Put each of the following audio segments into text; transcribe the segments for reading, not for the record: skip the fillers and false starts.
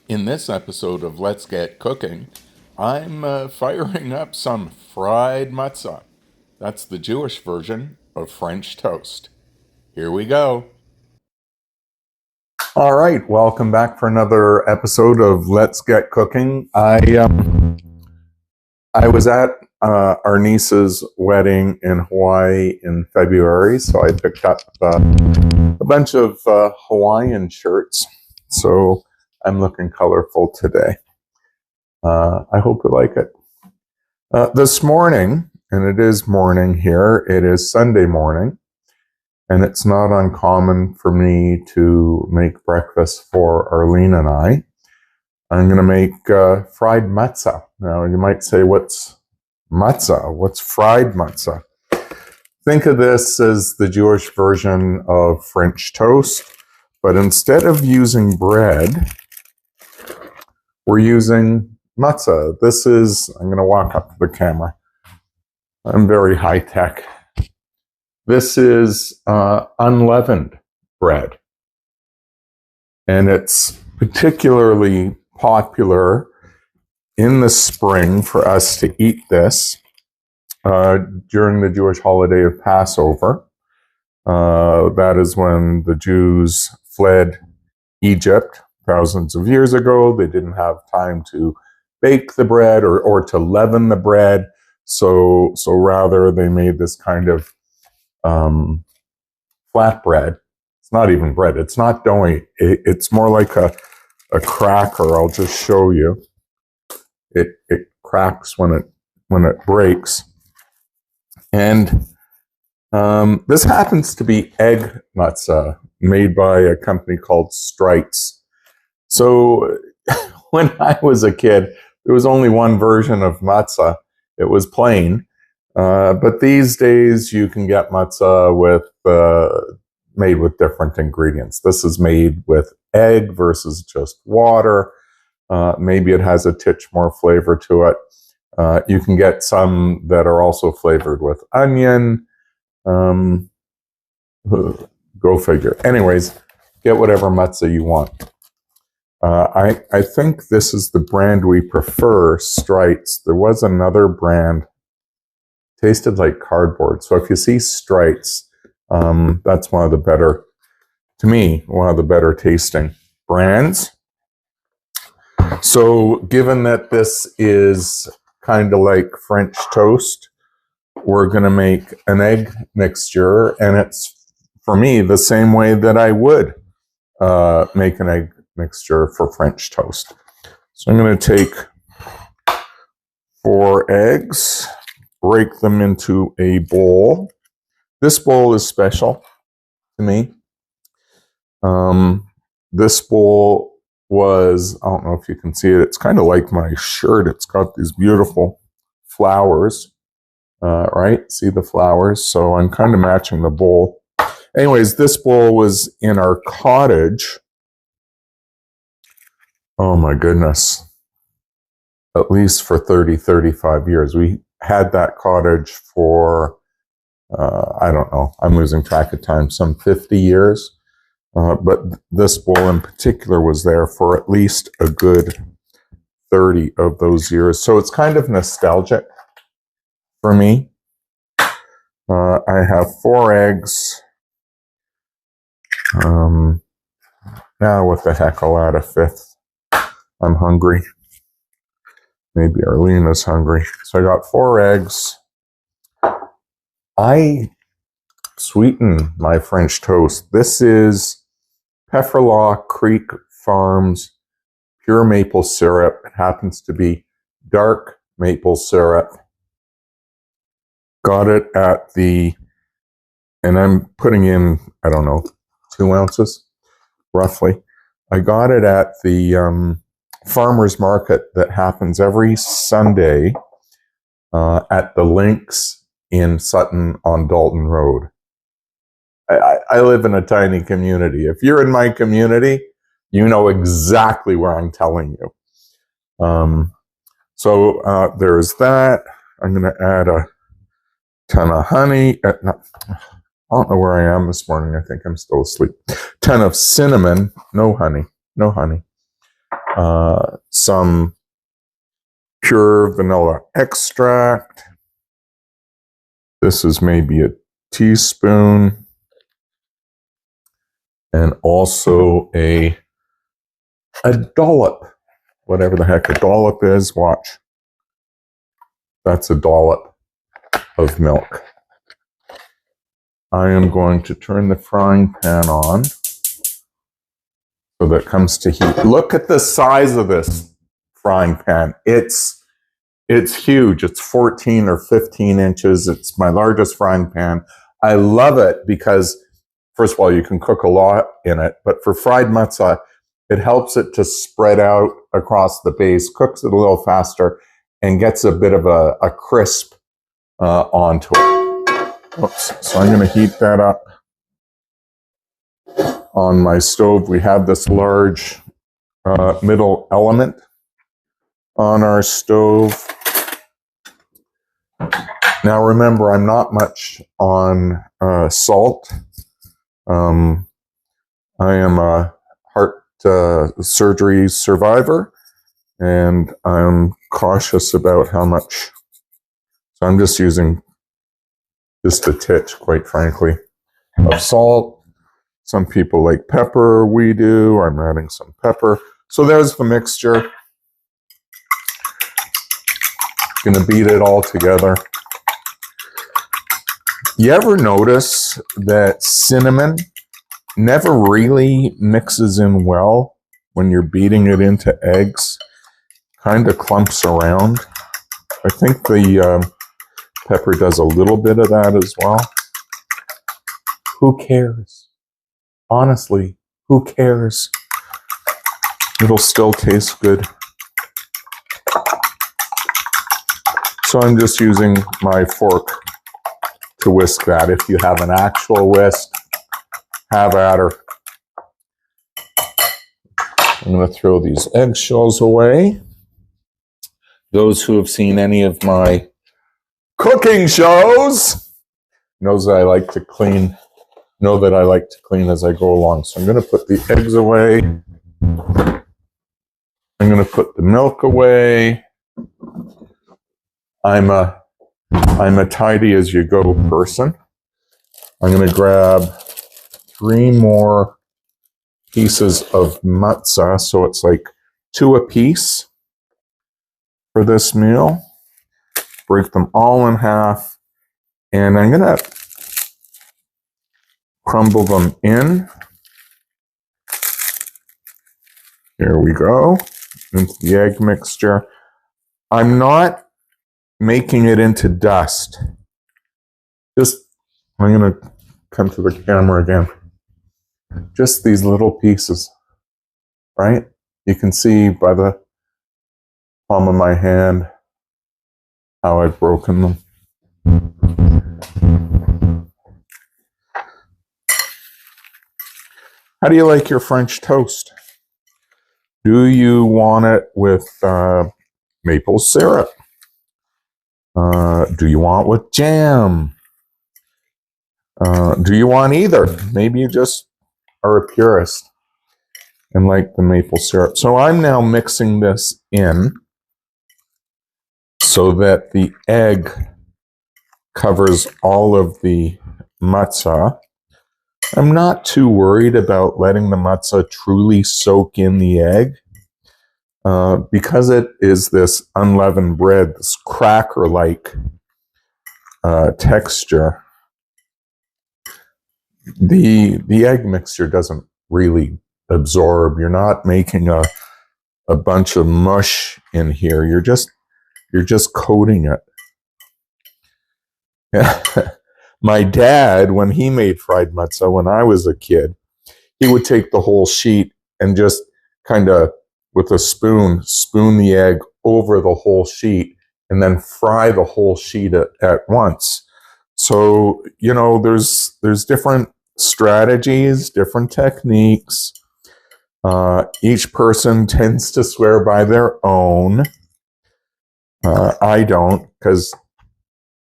In this episode of Let's Get Cooking, I'm firing up some fried matzah. That's the Jewish version of French toast. Here we go. All right, welcome back for another episode of Let's Get Cooking. I was at our niece's wedding in Hawaii in February, so I picked up a bunch of Hawaiian shirts. So I'm looking colorful today. I hope you like it. This morning, and it is morning here, it is Sunday morning, and it's not uncommon for me to make breakfast for Arlene and I. I'm going to make fried matzah. Now, you might say, what's matzah? What's fried matzah? Think of this as the Jewish version of French toast, but instead of using bread, we're using matzah. This is, I'm going to walk up to the camera. I'm very high tech. This is unleavened bread. And it's particularly popular in the spring for us to eat this during the Jewish holiday of Passover. That is when the Jews fled Egypt thousands of years ago. They didn't have time to bake the bread or to leaven the bread. So rather they made this kind of flat bread. It's not even bread. It's not doughy. It's more like a cracker. I'll just show you. It cracks when it breaks. And this happens to be egg matzah made by a company called Strites. So when I was a kid, there was only one version of matzah. It was plain. But these days you can get matzah made with different ingredients. This is made with egg versus just water. Maybe it has a titch more flavor to it. You can get some that are also flavored with onion. Go figure. Anyways, get whatever matzah you want. I think this is the brand we prefer, Strites. There was another brand, tasted like cardboard. So if you see Strites, that's one of the better, to me, one of the better tasting brands. So given that this is kind of like French toast, we're going to make an egg mixture, and it's, for me, the same way that I would make an egg mixture for French toast. So I'm going to take 4 eggs, break them into a bowl. This bowl is special to me. This bowl was, I don't know if you can see it, it's kind of like my shirt. It's got these beautiful flowers, right? See the flowers? So I'm kind of matching the bowl. Anyways, this bowl was in our cottage. Oh my goodness. At least for 30, 35 years. We had that cottage for, I don't know, I'm losing track of time, some 50 years. But this bowl in particular was there for at least a good 30 of those years. So it's kind of nostalgic for me. I have 4 eggs. Now what the heck, I'll add a 5th. I'm hungry. Maybe Arlene is hungry. So I got 4 eggs. I sweeten my French toast. This is Pefferlaw Creek Farms pure maple syrup. It happens to be dark maple syrup. Got it at the, and I'm putting in, I don't know, 2 ounces, roughly. I got it at the farmer's market that happens every Sunday at the Links in Sutton on Dalton Road. I live in a tiny community. If you're in my community, you know exactly where I'm telling you. So there's that. I'm going to add a ton of honey. I don't know where I am this morning. I think I'm still asleep. Ton of cinnamon. No honey. No honey. some pure vanilla extract. This is maybe a teaspoon. And also a dollop, whatever the heck a dollop is. Watch. That's a dollop of milk. I am going to turn the frying pan on so that it comes to heat. Look at the size of this frying pan. It's huge. It's 14 or 15 inches. It's my largest frying pan. I love it because, first of all, you can cook a lot in it, but for fried matzah, it helps it to spread out across the base, cooks it a little faster, and gets a bit of a crisp onto it. Oops. So I'm going to heat that up on my stove. We have this large middle element on our stove. Now remember, I'm not much on salt. I am a heart surgery survivor, and I'm cautious about how much. So I'm just using just a titch, quite frankly, of salt. Some people like pepper. We do. I'm adding some pepper. So there's the mixture. Gonna beat it all together. You ever notice that cinnamon never really mixes in well when you're beating it into eggs? Kind of clumps around. I think the pepper does a little bit of that as well. Who cares? Honestly, who cares? It'll still taste good. So I'm just using my fork to whisk that. If you have an actual whisk, have at her. I'm going to throw these eggshells away. Those who have seen any of my cooking shows know that I like to clean as I go along. So I'm going to put the eggs away. I'm going to put the milk away. I'm a tidy as you go person. I'm going to grab 3 more pieces of matzah, so it's like 2 a piece for this meal. Break them all in half, and I'm going to crumble them in. Here we go, into the egg mixture. I'm not making it into dust. I'm going to come to the camera again. Just these little pieces, right? You can see by the palm of my hand how I've broken them. How do you like your French toast? Do you want it with maple syrup? Do you want with jam? Do you want either? Maybe you just are a purist and like the maple syrup. So I'm now mixing this in so that the egg covers all of the matzah. I'm not too worried about letting the matzah truly soak in the egg because it is this unleavened bread, this cracker-like texture. The egg mixture doesn't really absorb. You're not making a bunch of mush in here. You're just coating it. My dad, when he made fried matzah when I was a kid, he would take the whole sheet and just kind of with a spoon the egg over the whole sheet and then fry the whole sheet at once. So, you know, there's different strategies, different techniques. Each person tends to swear by their own. I don't, because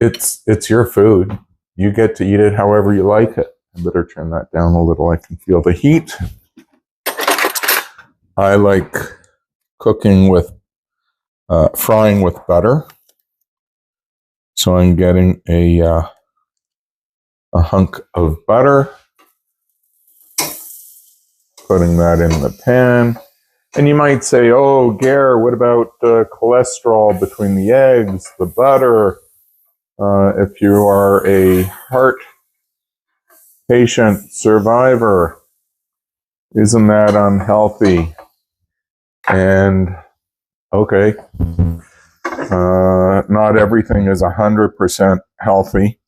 it's your food. You get to eat it however you like it. I better turn that down a little. I can feel the heat. I like cooking with, frying with butter. So I'm getting a hunk of butter, putting that in the pan. And you might say, oh, Gare, what about cholesterol between the eggs, the butter? If you are a heart patient survivor, isn't that unhealthy? And okay, not everything is 100% healthy,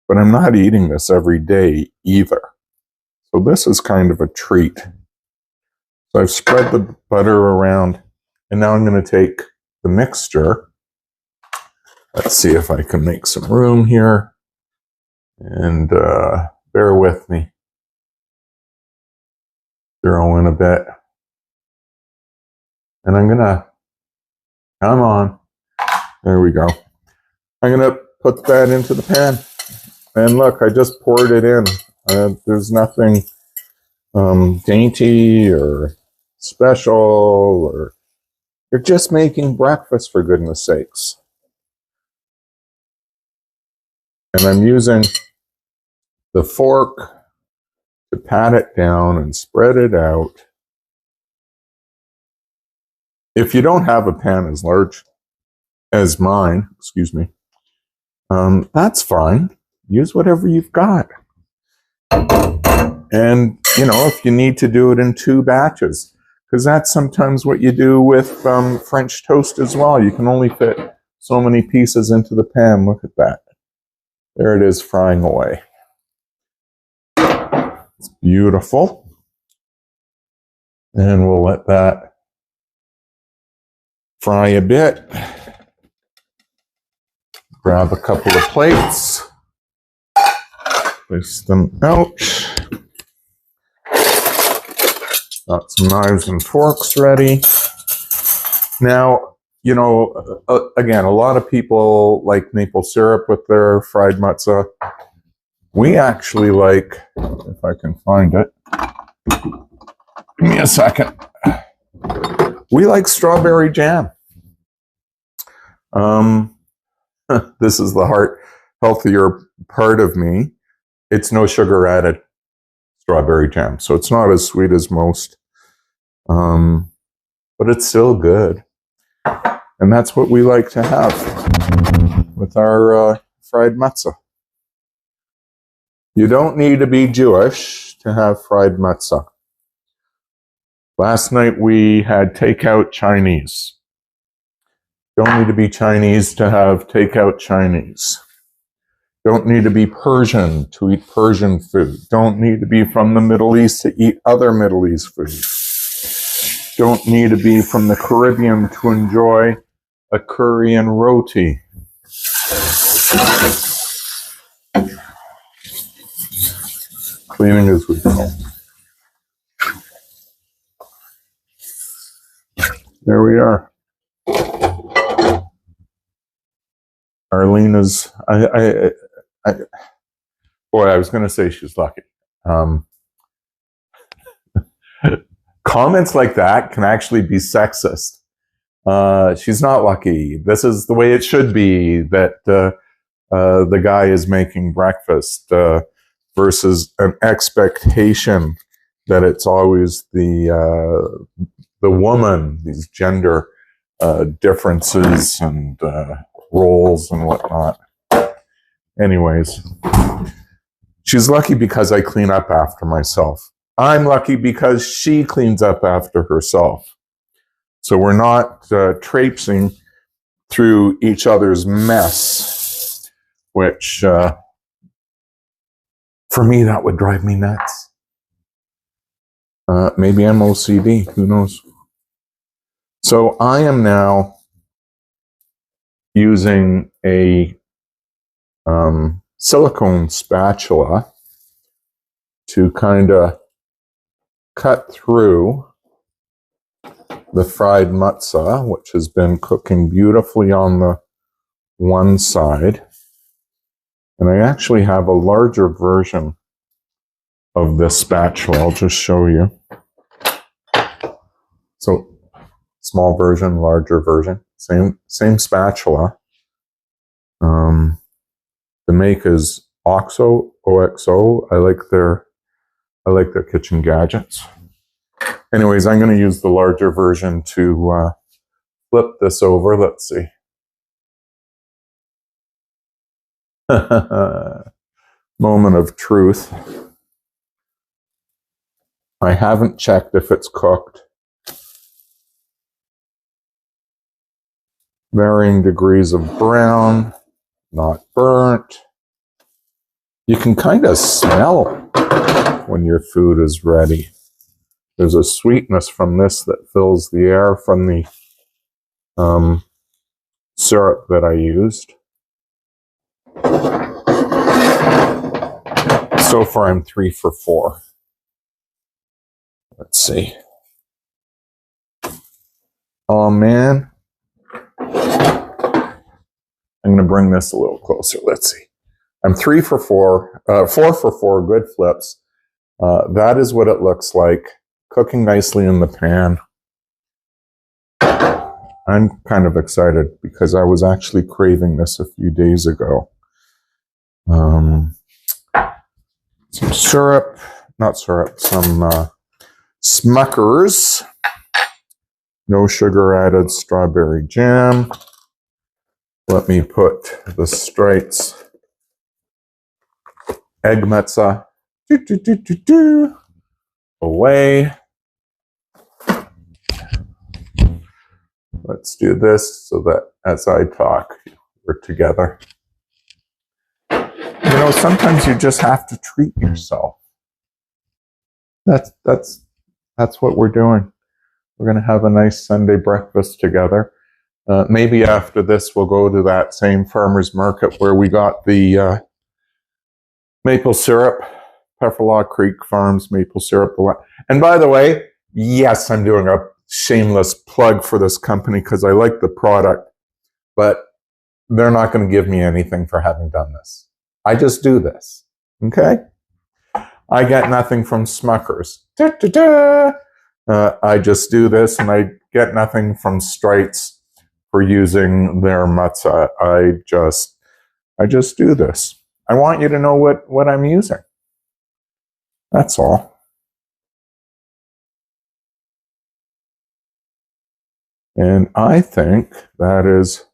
but I'm not eating this every day either. So this is kind of a treat. So I've spread the butter around, and now I'm going to take the mixture. Let's see if I can make some room here, and bear with me. Throw in a bit. And I'm going to, come on, there we go. I'm going to put that into the pan. And look, I just poured it in. There's nothing dainty or special, or you're just making breakfast, for goodness sakes. And I'm using the fork to pat it down and spread it out. If you don't have a pan as large as mine, excuse me, that's fine. Use whatever you've got. And, you know, if you need to do it in 2 batches, because that's sometimes what you do with French toast as well. You can only fit so many pieces into the pan. Look at that. There it is, frying away. It's beautiful. And we'll let that fry a bit. Grab a couple of plates. Place them out. Got some knives and forks ready. Now, you know, again, a lot of people like maple syrup with their fried matzah. We actually like, if I can find it, give me a second. We like strawberry jam. This is the healthier part of me. It's no sugar added strawberry jam, so it's not as sweet as most, but it's still good. And that's what we like to have with our fried matzah. You don't need to be Jewish to have fried matzah. Last night we had takeout Chinese. Don't need to be Chinese to have takeout Chinese. Don't need to be Persian to eat Persian food. Don't need to be from the Middle East to eat other Middle East food. Don't need to be from the Caribbean to enjoy a curry and roti. Cleaning as we go. There we are. Arlene is, boy, I was going to say she's lucky. Comments like that can actually be sexist. She's not lucky. This is the way it should be, that the guy is making breakfast versus an expectation that it's always the woman, these gender differences and roles and whatnot. Anyways, she's lucky because I clean up after myself. I'm lucky because she cleans up after herself. So we're not traipsing through each other's mess, which for me, that would drive me nuts. Maybe I'm OCD, who knows? So I am now using a silicone spatula to kind of cut through the fried matzah, which has been cooking beautifully on the one side. And I actually have a larger version of this spatula. I'll just show you. So small version, larger version, same spatula. The make is OXO, OXO. I like their kitchen gadgets. Anyways, I'm going to use the larger version to flip this over. Let's see. Moment of truth. I haven't checked if it's cooked. Varying degrees of brown, not burnt. You can kind of smell when your food is ready. There's a sweetness from this that fills the air from the syrup that I used. So far, I'm 3 for 4. Let's see. Oh, man. I'm going to bring this a little closer. Let's see. I'm 3 for 4, 4 for 4 good flips. That is what it looks like, cooking nicely in the pan. I'm kind of excited because I was actually craving this a few days ago. Some syrup, not syrup, some Smuckers. No sugar added strawberry jam. Let me put the Strites egg matzah away. Let's do this so that as I talk, we're together. You know, sometimes you just have to treat yourself. That's what we're doing. We're going to have a nice Sunday breakfast together. Maybe after this, we'll go to that same farmer's market where we got the maple syrup, Pefferlaw Creek Farms maple syrup. And by the way, yes, I'm doing a shameless plug for this company because I like the product, but they're not going to give me anything for having done this. I just do this, okay? I get nothing from Smuckers. I just do this, and I get nothing from Strites for using their matzah. I just do this. I want you to know what I'm using. That's all. And I think that is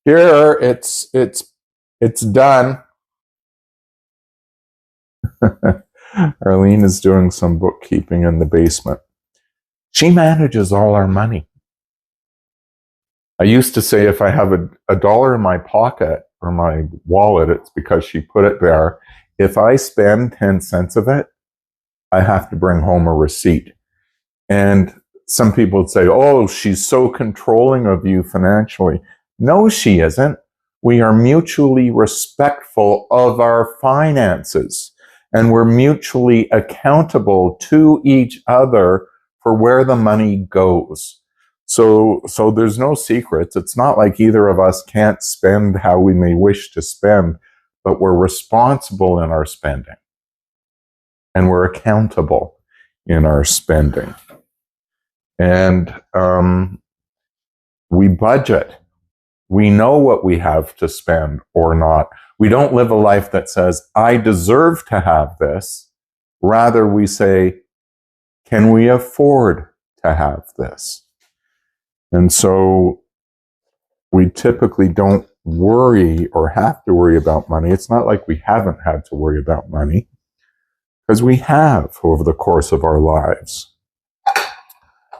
here. It's done. Arlene is doing some bookkeeping in the basement. She manages all our money. I used to say if I have a dollar in my pocket or my wallet, it's because she put it there. If I spend 10 cents of it, I have to bring home a receipt. And some people would say, oh, she's so controlling of you financially. No, she isn't. We are mutually respectful of our finances. And we're mutually accountable to each other for where the money goes. So there's no secrets. It's not like either of us can't spend how we may wish to spend, but we're responsible in our spending. And we're accountable in our spending. And we budget. We know what we have to spend or not. We don't live a life that says, I deserve to have this. Rather, we say, can we afford to have this? And so we typically don't worry or have to worry about money. It's not like we haven't had to worry about money, because we have over the course of our lives.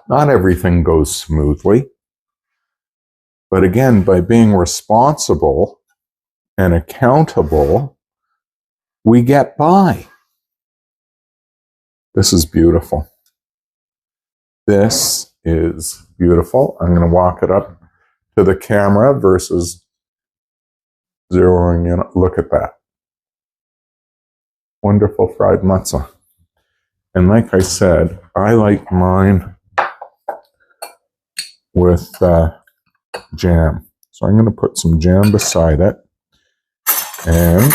Not everything goes smoothly. But again, by being responsible and accountable, we get by. This is beautiful. This is beautiful. I'm going to walk it up to the camera versus zeroing in. Look at that. Wonderful fried matzah. And like I said, I like mine with jam. So I'm going to put some jam beside it. And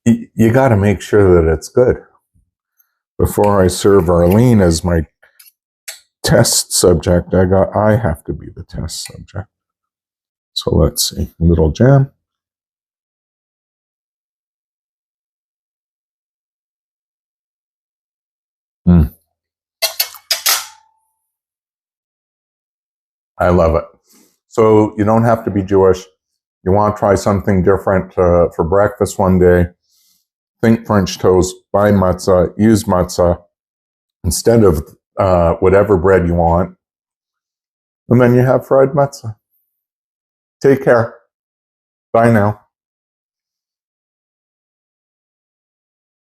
you got to make sure that it's good. Before I serve Arlene as my test subject. I have to be the test subject. So let's see. A little jam. I love it. So you don't have to be Jewish. You want to try something different for breakfast one day. Think French toast, buy matzah, use matzah instead of whatever bread you want. And then you have fried matzah. Take care. Bye now.